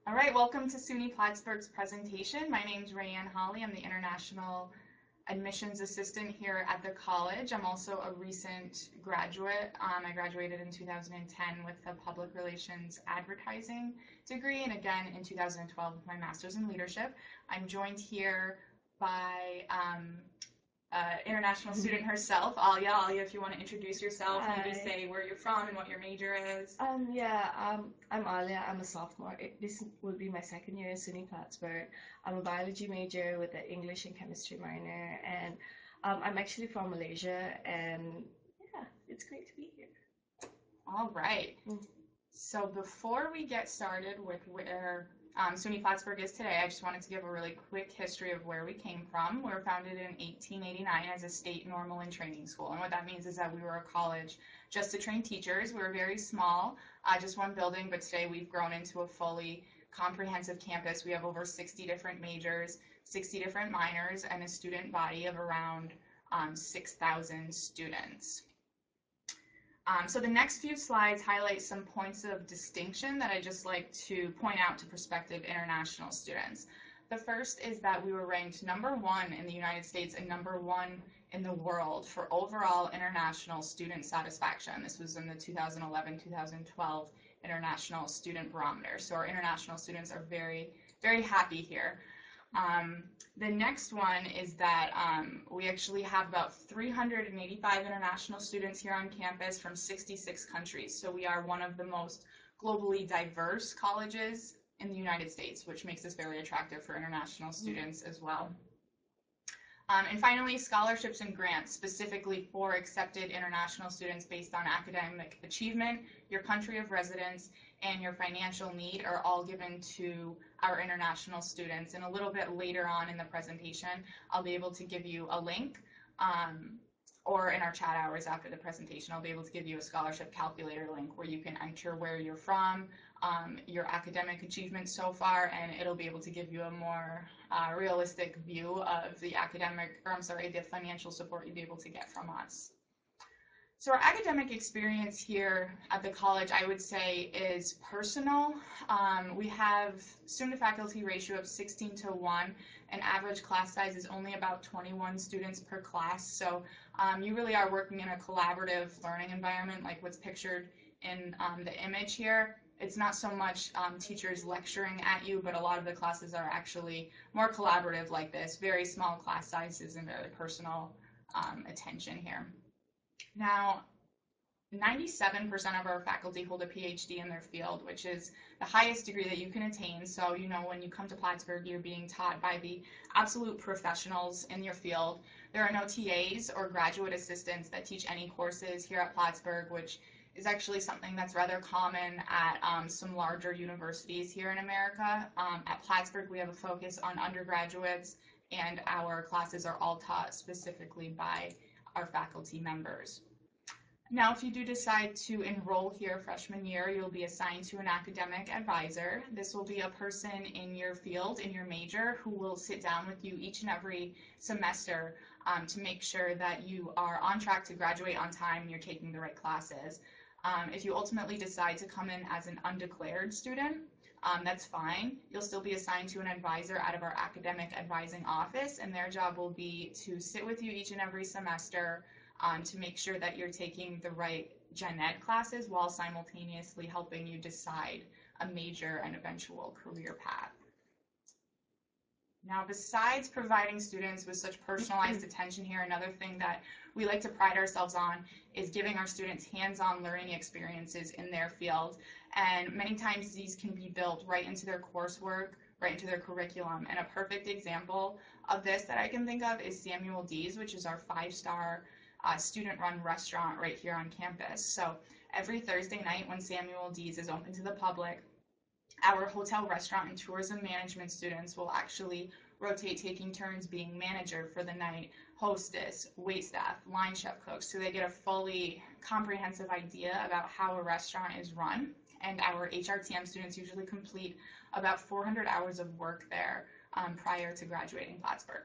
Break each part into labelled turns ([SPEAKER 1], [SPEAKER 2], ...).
[SPEAKER 1] All right, welcome to SUNY Plattsburgh's presentation. My name is Rayanne Holly. I'm the International Admissions Assistant here at the college. I'm also a recent graduate. I graduated in 2010 with a Public Relations Advertising degree, and again in 2012 with my Master's in Leadership. I'm joined here by international student herself, Alia. Alia, if you want to introduce yourself, maybe
[SPEAKER 2] Hi.
[SPEAKER 1] say where you're from and what your major is.
[SPEAKER 2] I'm Alia. I'm a sophomore. This will be my second year at SUNY Plattsburgh. I'm a biology major with an English and chemistry minor, and I'm actually from Malaysia, and yeah, it's great to be here.
[SPEAKER 1] All right.
[SPEAKER 2] Mm.
[SPEAKER 1] So before we get started with where SUNY Plattsburgh is today, I just wanted to give a really quick history of where we came from. We were founded in 1889 as a state normal and training school. And what that means is that we were a college just to train teachers. We were very small, just one building, but today we've grown into a fully comprehensive campus. We have over 60 different majors, 60 different minors, and a student body of around 6,000 students. So the next few slides highlight some points of distinction that I just like to point out to prospective international students. The first is that we were ranked #1 in the United States and #1 in the world for overall international student satisfaction. This was in the 2011-2012 International Student Barometer. So our international students are very, very happy here. The next one is that we actually have about 385 international students here on campus from 66 countries. So we are one of the most globally diverse colleges in the United States, which makes us very attractive for international students as well. And finally, scholarships and grants specifically for accepted international students based on academic achievement, your country of residence, and your financial need are all given to our international students. And a little bit later on in the presentation, I'll be able to give you a link, or in our chat hours after the presentation, I'll be able to give you a scholarship calculator link where you can enter where you're from, your academic achievements so far, and it'll be able to give you a more realistic view of the the financial support you'll be able to get from us. So our academic experience here at the college, I would say, is personal. We have student-to-faculty ratio of 16:1. An average class size is only about 21 students per class. So you really are working in a collaborative learning environment like what's pictured in the image here. It's not so much teachers lecturing at you, but a lot of the classes are actually more collaborative like this, very small class sizes and very personal attention here. Now, 97% of our faculty hold a PhD in their field, which is the highest degree that you can attain. So, you know, when you come to Plattsburgh, you're being taught by the absolute professionals in your field. There are no TAs or graduate assistants that teach any courses here at Plattsburgh, which is actually something that's rather common at some larger universities here in America. At Plattsburgh, we have a focus on undergraduates, and our classes are all taught specifically by our faculty members. Now, if you do decide to enroll here freshman year, you'll be assigned to an academic advisor. This will be a person in your field, in your major, who will sit down with you each and every semester to make sure that you are on track to graduate on time and you're taking the right classes. If you ultimately decide to come in as an undeclared student, that's fine. You'll still be assigned to an advisor out of our academic advising office, and their job will be to sit with you each and every semester to make sure that you're taking the right gen ed classes while simultaneously helping you decide a major and eventual career path. Now, besides providing students with such personalized attention here, another thing that we like to pride ourselves on is giving our students hands-on learning experiences in their field. And many times these can be built right into their coursework, right into their curriculum. And a perfect example of this that I can think of is Samuel D's, which is our 5-star student-run restaurant right here on campus. So every Thursday night when Samuel D's is open to the public, our hotel, restaurant, and tourism management students will actually rotate taking turns being manager for the night, hostess, waitstaff, line chef cooks, so they get a fully comprehensive idea about how a restaurant is run. And our HRTM students usually complete about 400 hours of work there prior to graduating Plattsburgh.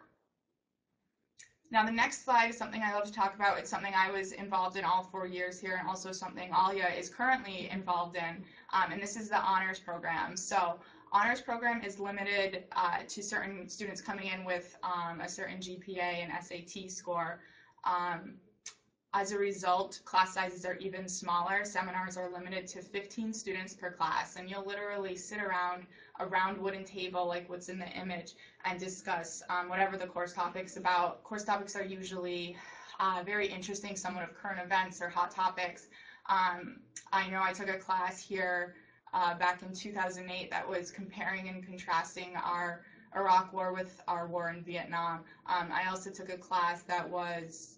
[SPEAKER 1] Now, the next slide is something I love to talk about. It's something I was involved in all 4 years here, and also something Alia is currently involved in, and this is the honors program. So Honors program is limited to certain students coming in with a certain GPA and SAT score. As a result, class sizes are even smaller. Seminars are limited to 15 students per class, and you'll literally sit around a round wooden table like what's in the image and discuss whatever the course topic's about. Course topics are usually very interesting, somewhat of current events or hot topics. I know I took a class here back in 2008 that was comparing and contrasting our Iraq War with our war in Vietnam. I also took a class that was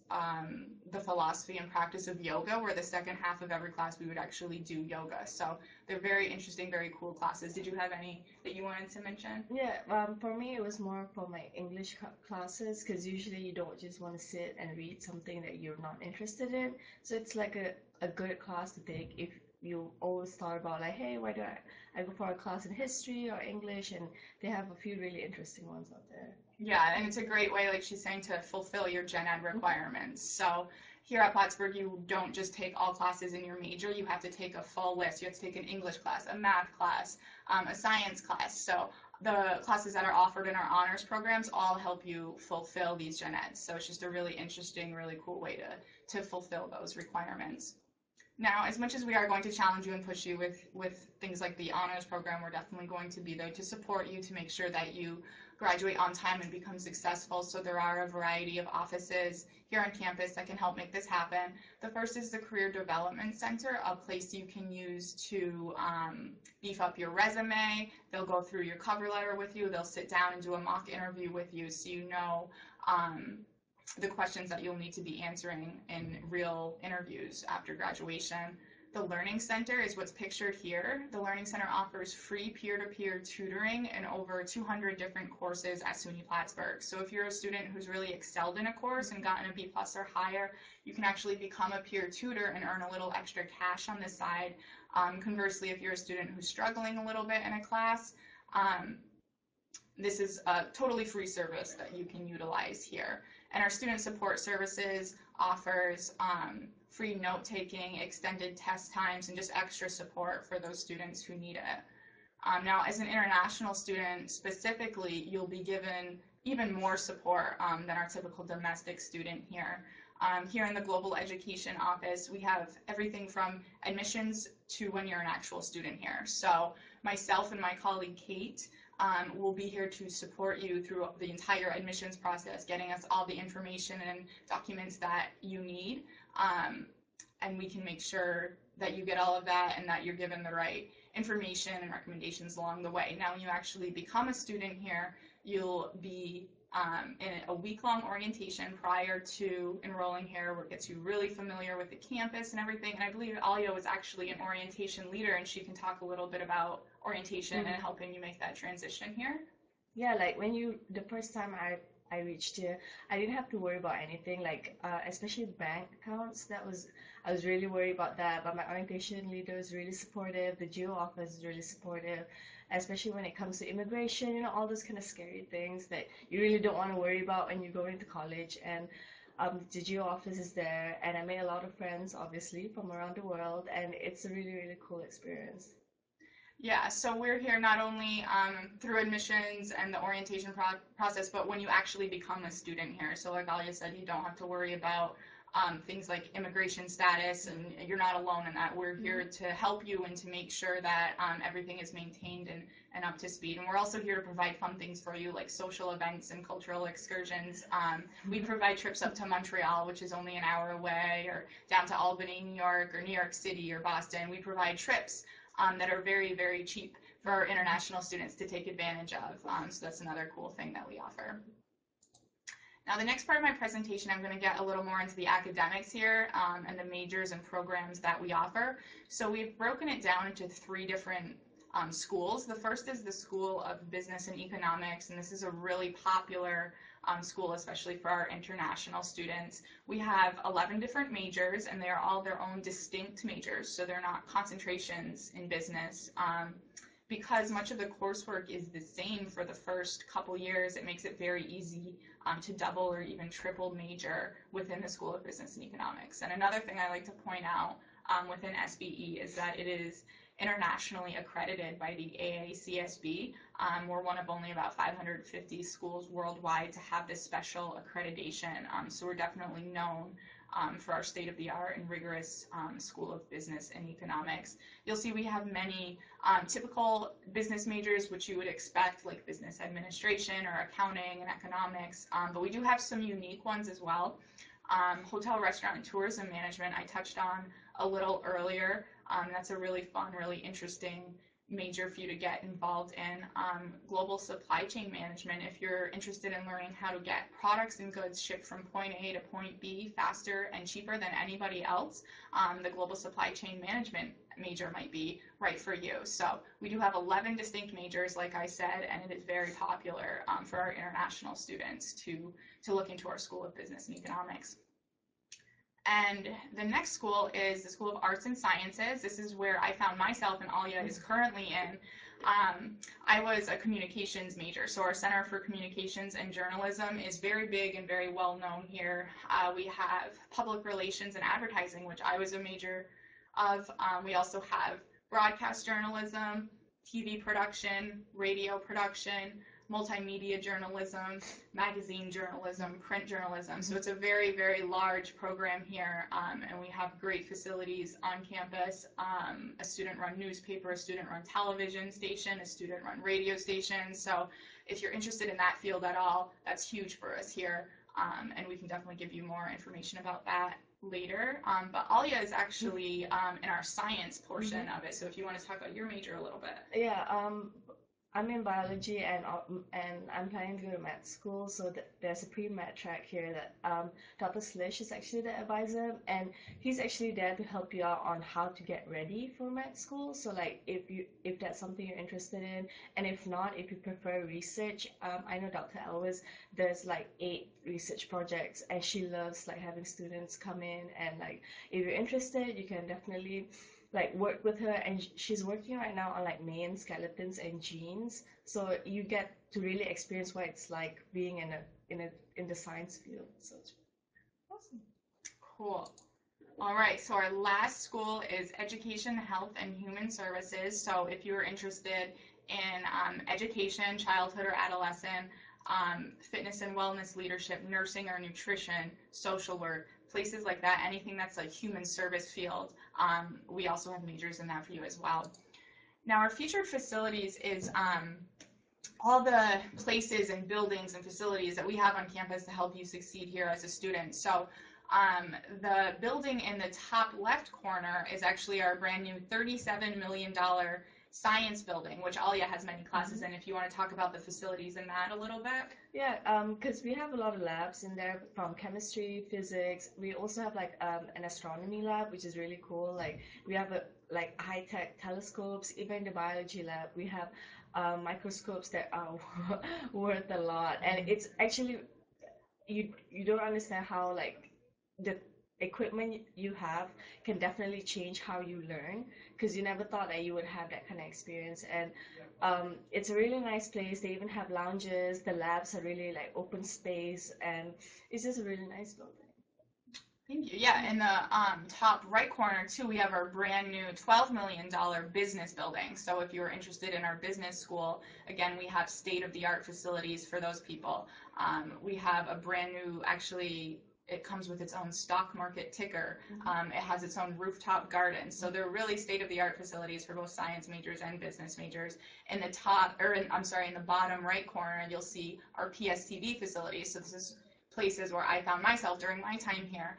[SPEAKER 1] the philosophy and practice of yoga, where the second half of every class we would actually do yoga. So they're very interesting, very cool classes. Did you have any that you wanted to mention?
[SPEAKER 2] Yeah, for me it was more for my English classes, because usually you don't just want to sit and read something that you're not interested in. So it's like a good class to take if you always thought about like, hey, why do I go for a class in history or English, and they have a few really interesting ones out there.
[SPEAKER 1] Yeah, and it's a great way, like she's saying, to fulfill your gen ed requirements. So here at Plattsburgh, you don't just take all classes in your major, you have to take a full list. You have to take an English class, a math class, a science class. So the classes that are offered in our honors programs all help you fulfill these gen eds. So it's just a really interesting, really cool way to fulfill those requirements. Now, as much as we are going to challenge you and push you with things like the honors program, we're definitely going to be there to support you, to make sure that you graduate on time and become successful. So there are a variety of offices here on campus that can help make this happen. The first is the Career Development Center, a place you can use to beef up your resume. They'll go through your cover letter with you. They'll sit down and do a mock interview with you so you know the questions that you'll need to be answering in real interviews after graduation. The Learning Center is what's pictured here. The Learning Center offers free peer-to-peer tutoring in over 200 different courses at SUNY Plattsburgh. So if you're a student who's really excelled in a course and gotten a B+ or higher, you can actually become a peer tutor and earn a little extra cash on the side. Conversely, if you're a student who's struggling a little bit in a class, this is a totally free service that you can utilize here. And our student support services offers free note-taking, extended test times, and just extra support for those students who need it. Now, as an international student specifically, you'll be given even more support than our typical domestic student here. Here in the Global Education Office, we have everything from admissions to when you're an actual student here. So myself and my colleague Kate will be here to support you through the entire admissions process, getting us all the information and documents that you need, and we can make sure that you get all of that and that you're given the right information and recommendations along the way. Now, when you actually become a student here, you'll be in a week-long orientation prior to enrolling here, where it gets you really familiar with the campus and everything. And I believe Alia was actually an orientation leader, and she can talk a little bit about orientation and helping you make that transition here.
[SPEAKER 2] Yeah, like the first time I reached here, I didn't have to worry about anything, like especially bank accounts. I was really worried about that, but my orientation leader is really supportive. The GEO office is really supportive, especially when it comes to immigration, all those kind of scary things that you really don't want to worry about when you go into college. And the GEO office is there, and I made a lot of friends, obviously, from around the world, and it's a really, really cool experience.
[SPEAKER 1] Yeah, so we're here not only through admissions and the orientation process, but when you actually become a student here. So like Alia said, you don't have to worry about things like immigration status, and you're not alone in that. We're here to help you and to make sure that everything is maintained and up to speed. And we're also here to provide fun things for you, like social events and cultural excursions. We provide trips up to Montreal, which is only an hour away, or down to Albany, New York, or New York City, or Boston. We provide trips that are very, very cheap for our international students to take advantage of. So that's another cool thing that we offer. Now, the next part of my presentation, I'm going to get a little more into the academics here and the majors and programs that we offer. So we've broken it down into three different schools. The first is the School of Business and Economics, and this is a really popular school, especially for our international students. We have 11 different majors, and they are all their own distinct majors, so they're not concentrations in business. Because much of the coursework is the same for the first couple years, it makes it very easy to double or even triple major within the School of Business and Economics. And another thing I like to point out within SBE is that it is internationally accredited by the AACSB. We're one of only about 550 schools worldwide to have this special accreditation. So we're definitely known for our state-of-the-art and rigorous School of Business and Economics. You'll see we have many typical business majors, which you would expect, like business administration or accounting and economics, but we do have some unique ones as well. Hotel, restaurant, and tourism management I touched on a little earlier. That's a really fun, really interesting major for you to get involved in. Global supply chain management, if you're interested in learning how to get products and goods shipped from point A to point B faster and cheaper than anybody else, the global supply chain management major might be right for you. So we do have 11 distinct majors, like I said, and it is very popular for our international students to look into our School of Business and Economics. And the next school is the School of Arts and Sciences. This is where I found myself, and Alia is currently in. I was a communications major, so our Center for Communications and Journalism is very big and very well known here. We have public relations and advertising, which I was a major of. We also have broadcast journalism, TV production, radio production, multimedia journalism, magazine journalism, print journalism. So it's a very, very large program here, and we have great facilities on campus, a student-run newspaper, a student-run television station, a student-run radio station. So if you're interested in that field at all, that's huge for us here, and we can definitely give you more information about that later. But Alia is actually in our science portion of it, so if you want to talk about your major a little bit.
[SPEAKER 2] Yeah, I'm in biology and I'm planning to go to med school. So there's a pre-med track here that Dr. Slish is actually the advisor, and he's actually there to help you out on how to get ready for med school. So like if that's something you're interested in, and if not, if you prefer research, I know Dr. Elvis does like 8 research projects, and she loves like having students come in, and like if you're interested, you can definitely like work with her, and she's working right now on like main skeletons and genes, so you get to really experience what it's like being in the science field. So it's awesome.
[SPEAKER 1] Cool. All right, so our last school is Education, Health, and Human Services. So if you're interested in education, childhood or adolescent, fitness and wellness leadership, nursing or nutrition, social work, places like that, anything that's a human service field, we also have majors in that for you as well. Now our featured facilities is all the places and buildings and facilities that we have on campus to help you succeed here as a student. So the building in the top left corner is actually our brand new $37 million science building, which Alia has many classes in. If you want to talk about the facilities in that a little bit.
[SPEAKER 2] Yeah, because we have a lot of labs in there, from chemistry, physics. We also have like an astronomy lab, which is really cool. Like we have like high-tech telescopes. Even the biology lab, we have microscopes that are worth a lot. And it's actually, you don't understand how like the equipment you have can definitely change how you learn, because you never thought that you would have that kind of experience. And it's a really nice place. They even have lounges. The labs are really like open space, and it's just a really nice building.
[SPEAKER 1] Thank you. Yeah, in the top right corner too, we have our brand new $12 million business building. So if you're interested in our business school, again, we have state-of-the-art facilities for those people. We have a brand new, actually, it comes with its own stock market ticker. It has its own rooftop garden. So they're really state-of-the-art facilities for both science majors and business majors. In the in the bottom right corner, you'll see our PSTV facilities. So this is places where I found myself during my time here.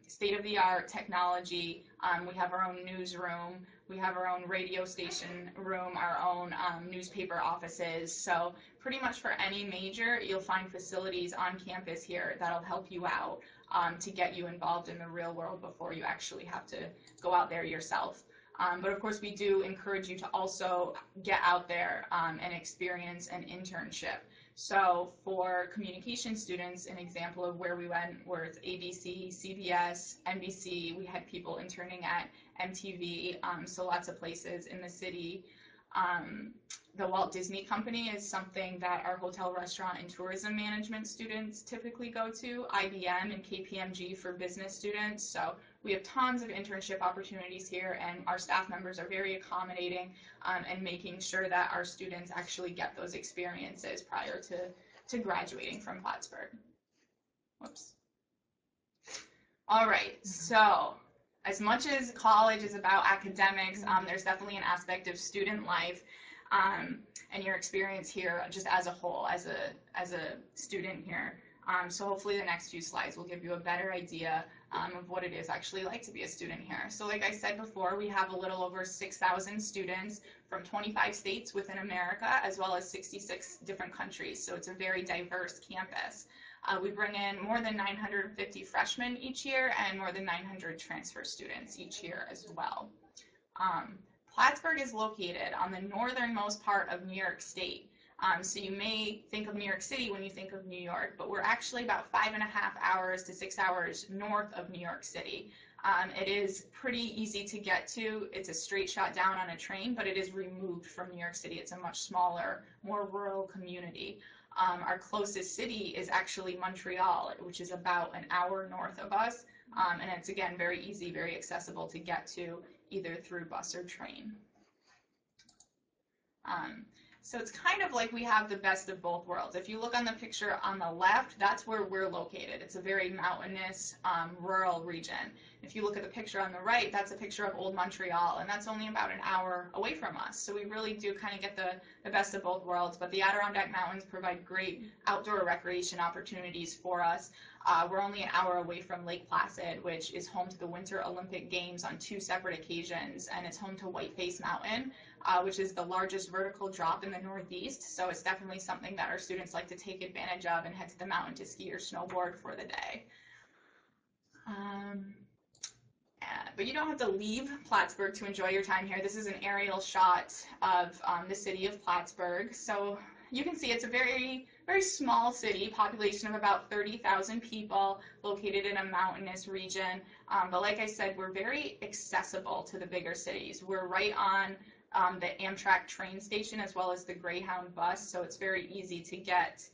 [SPEAKER 1] State-of-the-art technology. We have our own newsroom. We have our own radio station room, our own newspaper offices. So pretty much for any major, you'll find facilities on campus here that'll help you out to get you involved in the real world before you actually have to go out there yourself. But of course, we do encourage you to also get out there and experience an internship. So for communication students, an example of where we went was ABC, CBS, NBC. We had people interning at MTV, so lots of places in the city. The Walt Disney Company is something that our hotel, restaurant, and tourism management students typically go to. IBM and KPMG for business students. So We have tons of internship opportunities here, and our staff members are very accommodating and making sure that our students actually get those experiences prior to graduating from Plattsburgh. Whoops. All right, so as much as college is about academics, there's definitely an aspect of student life and your experience here just as a whole, as a student here. So hopefully the next few slides will give you a better idea of what it is actually like to be a student here. So like I said before, we have a little over 6,000 students from 25 states within America, as well as 66 different countries. So it's a very diverse campus. We bring in more than 950 freshmen each year and more than 900 transfer students each year as well. Plattsburgh is located on the northernmost part of New York State. So you may think of New York City when you think of New York, but we're actually about 5.5 hours to 6 hours north of New York City. It is pretty easy to get to. It's a straight shot down on a train, but it is removed from New York City. It's a much smaller, more rural community. Our closest city is actually Montreal, which is about an hour north of us. And it's, again, very easy, very accessible to get to either through bus or train. So it's kind of like we have the best of both worlds. If you look on the picture on the left, that's where we're located. It's a very mountainous, rural region. If you look at the picture on the right, that's a picture of Old Montreal, and that's only about an hour away from us. So we really do kind of get the best of both worlds, but the Adirondack Mountains provide great outdoor recreation opportunities for us. We're only an hour away from Lake Placid, which is home to the Winter Olympic Games on 2 separate occasions, and it's home to Whiteface Mountain, which is the largest vertical drop in the Northeast. So it's definitely something that our students like to take advantage of and head to the mountain to ski or snowboard for the day. But you don't have to leave Plattsburgh to enjoy your time here. This is an aerial shot of the city of Plattsburgh. So you can see it's a very, very small city, population of about 30,000 people, located in a mountainous region. But like I said, we're very accessible to the bigger cities. We're right on the Amtrak train station as well as the Greyhound bus, so it's very easy to get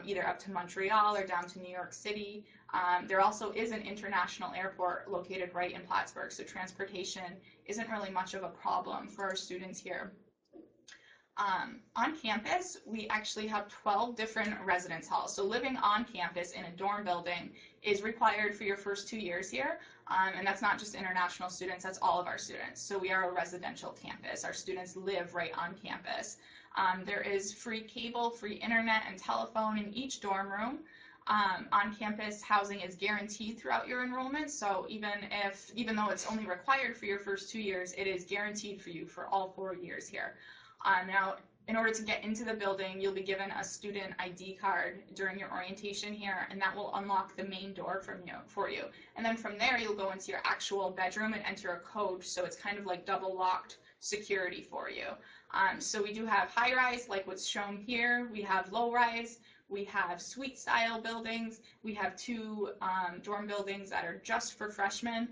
[SPEAKER 1] either up to Montreal or down to New York City. There also is an international airport located right in Plattsburgh, so transportation isn't really much of a problem for our students here. On campus, we actually have 12 different residence halls. So living on campus in a dorm building is required for your first 2 years here. And that's not just international students, that's all of our students. So we are a residential campus. Our students live right on campus. There is free cable, free internet, and telephone in each dorm room. On-campus housing is guaranteed throughout your enrollment, so even though it's only required for your first 2 years, it is guaranteed for you for all 4 years here. Now, in order to get into the building, you'll be given a student ID card during your orientation here, and that will unlock the main door for you. And then from there, you'll go into your actual bedroom and enter a code, so it's kind of like double-locked security for you. So we do have high-rise, like what's shown here. We have low-rise. We have suite-style buildings. We have 2 dorm buildings that are just for freshmen.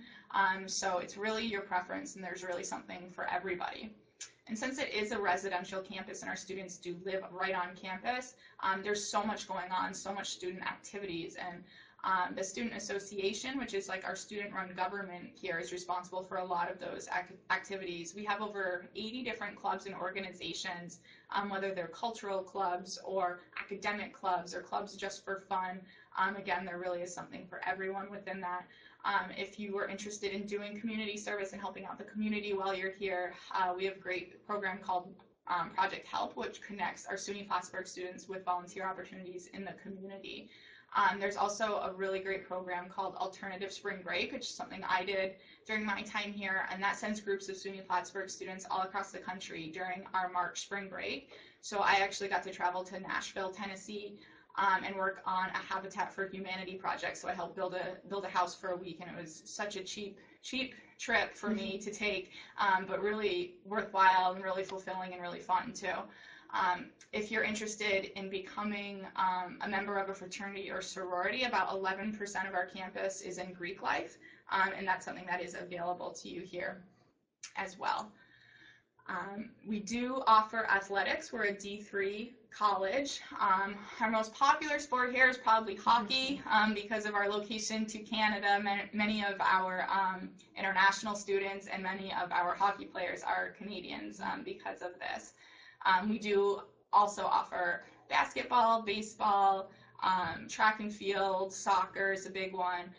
[SPEAKER 1] So it's really your preference, and there's really something for everybody. And since it is a residential campus and our students do live right on campus, there's so much going on, so much student activities. And the Student Association, which is like our student-run government here, is responsible for a lot of those activities. We have over 80 different clubs and organizations, whether they're cultural clubs or academic clubs or clubs just for fun. Again, there really is something for everyone within that. If you are interested in doing community service and helping out the community while you're here, we have a great program called Project Help, which connects our SUNY Plattsburgh students with volunteer opportunities in the community. There's also a really great program called Alternative Spring Break, which is something I did during my time here, and that sends groups of SUNY Plattsburgh students all across the country during our March spring break. So I actually got to travel to Nashville, Tennessee, and work on a Habitat for Humanity project. So I helped build a house for a week, and it was such a cheap trip for me to take, but really worthwhile and really fulfilling and really fun too. If you're interested in becoming a member of a fraternity or sorority, about 11% of our campus is in Greek life, and that's something that is available to you here as well. We do offer athletics. We're a D3 college. Our most popular sport here is probably hockey because of our location to Canada. Many of our international students and many of our hockey players are Canadians because of this. We do also offer basketball, baseball, track and field, soccer is a big one.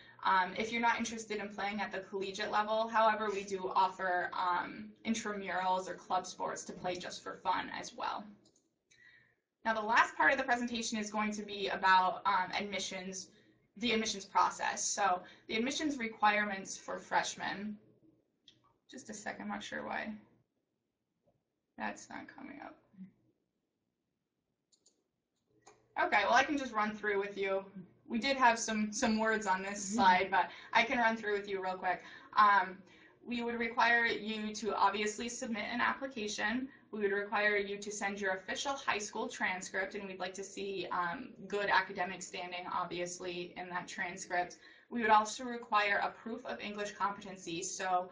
[SPEAKER 1] If you're not interested in playing at the collegiate level, however, we do offer intramurals or club sports to play just for fun as well. Now, the last part of the presentation is going to be about admissions, the admissions process. So the admissions requirements for freshmen, just a second, I'm not sure why that's not coming up. Okay, well, I can just run through with you. We did have some words on this slide, but I can run through with you real quick. We would require you to obviously submit an application. We would require you to send your official high school transcript, and we'd like to see good academic standing, obviously, in that transcript. We would also require a proof of English competency. So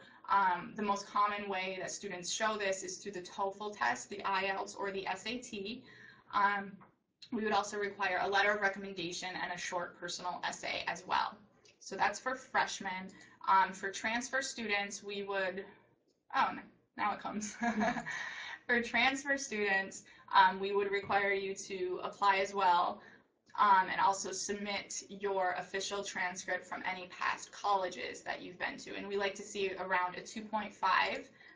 [SPEAKER 1] the most common way that students show this is through the TOEFL test, the IELTS, or the SAT. We would also require a letter of recommendation and a short personal essay as well. So that's for freshmen. For transfer students, we would, oh, now it comes. For transfer students, we would require you to apply as well and also submit your official transcript from any past colleges that you've been to. And we like to see around a 2.5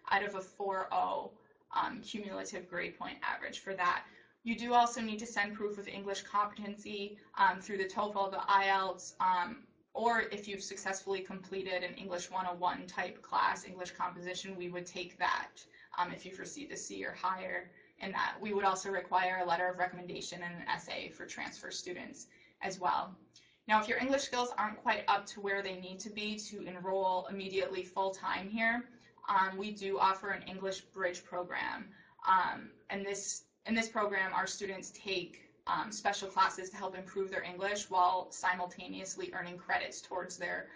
[SPEAKER 1] out of a 4.0 cumulative grade point average for that. You do also need to send proof of English competency through the TOEFL, the IELTS, or if you've successfully completed an English 101 type class, English composition, we would take that if you've received a C or higher in that. We would also require a letter of recommendation and an essay for transfer students as well. Now, if your English skills aren't quite up to where they need to be to enroll immediately full-time here, we do offer an English Bridge program. In this program, our students take special classes to help improve their English while simultaneously earning credits towards their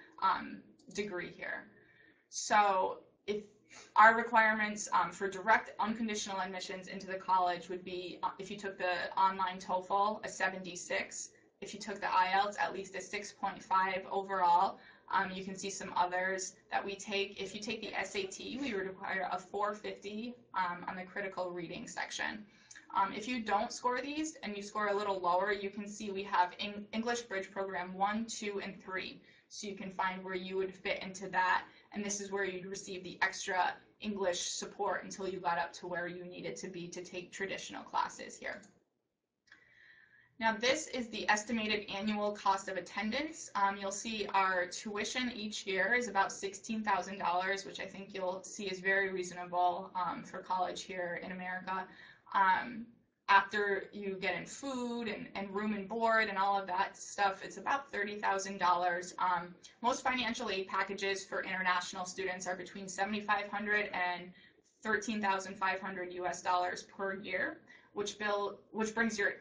[SPEAKER 1] degree here. So if our requirements for direct unconditional admissions into the college would be if you took the online TOEFL, a 76. If you took the IELTS, at least a 6.5 overall. You can see some others that we take. If you take the SAT, we would require a 450 on the critical reading section. If you don't score these and you score a little lower, you can see we have English Bridge Program 1, 2, and 3. So you can find where you would fit into that, and this is where you'd receive the extra English support until you got up to where you needed to be to take traditional classes here. Now this is the estimated annual cost of attendance. You'll see our tuition each year is about $16,000, which I think you'll see is very reasonable for college here in America. After you get in food and room and board and all of that stuff, it's about $30,000. Most financial aid packages for international students are between $7,500 and $13,500 US per year, which brings your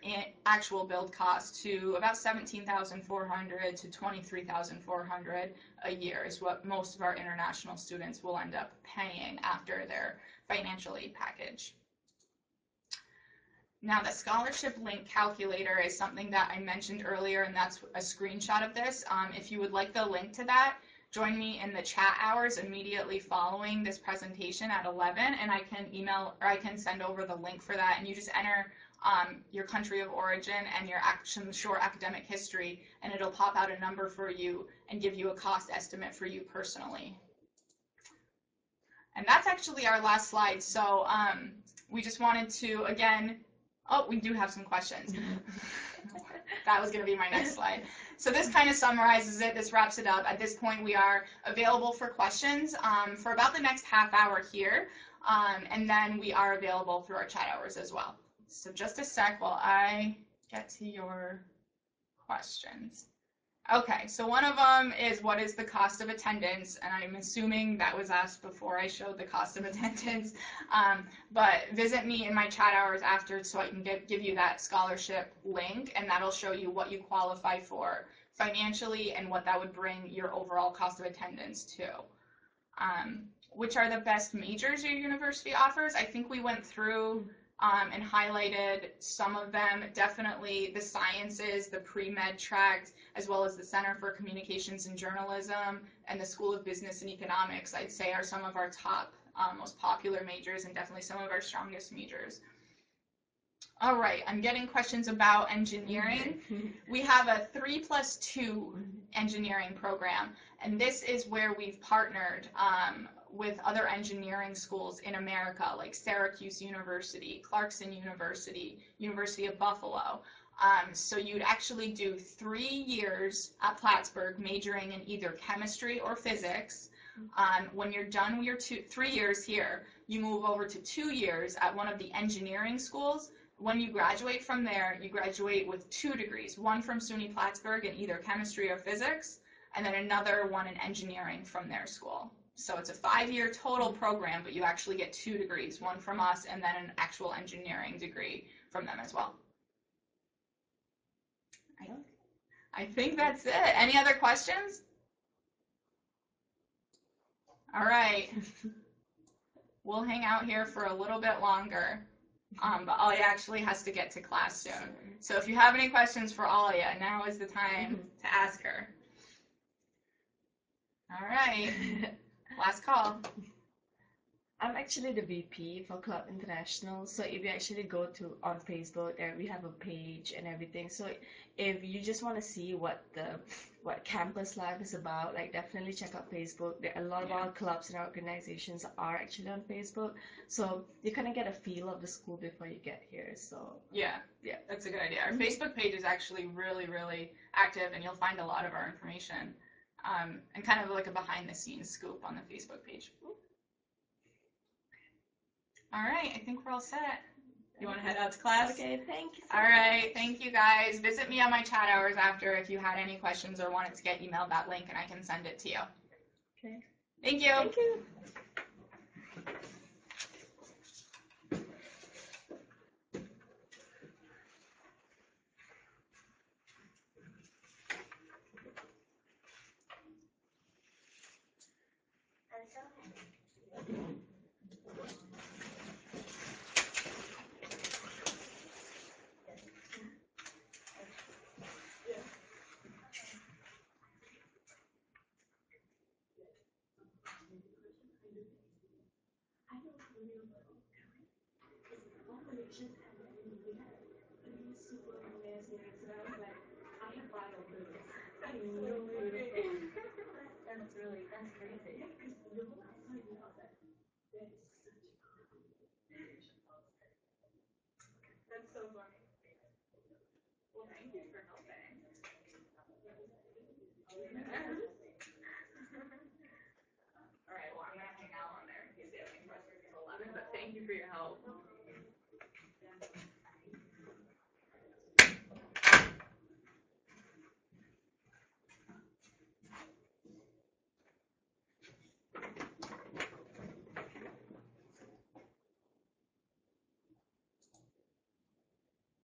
[SPEAKER 1] actual build cost to about $17,400 to $23,400 a year is what most of our international students will end up paying after their financial aid package. Now, the scholarship link calculator is something that I mentioned earlier, and that's a screenshot of this. If you would like the link to that, join me in the chat hours immediately following this presentation at 11, and I can email or I can send over the link for that, and you just enter your country of origin and your short academic history, and it'll pop out a number for you and give you a cost estimate for you personally. And that's actually our last slide. So we just wanted to, again, oh, we do have some questions. That was going to be my next slide. So this kind of summarizes it. This wraps it up. At this point, we are available for questions for about the next half hour here. And then we are available through our chat hours as well. So just a sec while I get to your questions. Okay, so one of them is what is the cost of attendance, and I'm assuming that was asked before I showed the cost of attendance, but visit me in my chat hours after so I can give you that scholarship link, and that'll show you what you qualify for financially and what that would bring your overall cost of attendance to. which are the best majors your university offers. I think we went through and highlighted some of them. Definitely the sciences, the pre-med tract, as well as the Center for Communications and Journalism and the School of Business and Economics, I'd say are some of our top, most popular majors and definitely some of our strongest majors. All right, I'm getting questions about engineering. We have a 3+2 engineering program, and this is where we've partnered with other engineering schools in America, like Syracuse University, Clarkson University, University of Buffalo. So you'd actually do 3 years at Plattsburgh, majoring in either chemistry or physics. When you're done with your 3 years here, you move over to 2 years at one of the engineering schools. When you graduate from there, you graduate with 2 degrees, one from SUNY Plattsburgh in either chemistry or physics, and then another one in engineering from their school. So it's a 5-year total program, but you actually get 2 degrees, one from us and then an actual engineering degree from them as well. I think that's it. Any other questions? All right. We'll hang out here for a little bit longer. But Alia actually has to get to class soon. So if you have any questions for Alia, now is the time to ask her. All right. Last call.
[SPEAKER 2] I'm actually the VP for Club International. So if you actually go to on Facebook, there we have a page and everything. So if you just want to see what campus life is about, like definitely check out Facebook. There are a lot of our clubs and organizations are actually on Facebook. So you kind of get a feel of the school before you get here. So
[SPEAKER 1] yeah, that's a good idea. Our Facebook page is actually really, really active, and you'll find a lot of our information and kind of like a behind the scenes scoop on the Facebook page. All right, I think we're all set. You want to head out to class?
[SPEAKER 2] Okay, thank you.
[SPEAKER 1] All right, thank you guys. Visit me on my chat hours after if you had any questions or wanted to get emailed that link, and I can send it to you.
[SPEAKER 2] Okay.
[SPEAKER 1] Thank you.
[SPEAKER 2] Thank you. That's crazy. That's so funny. Well, thank you for helping. All right, well, I'm going to hang out on there in case you have any questions until 11, but thank you for your help.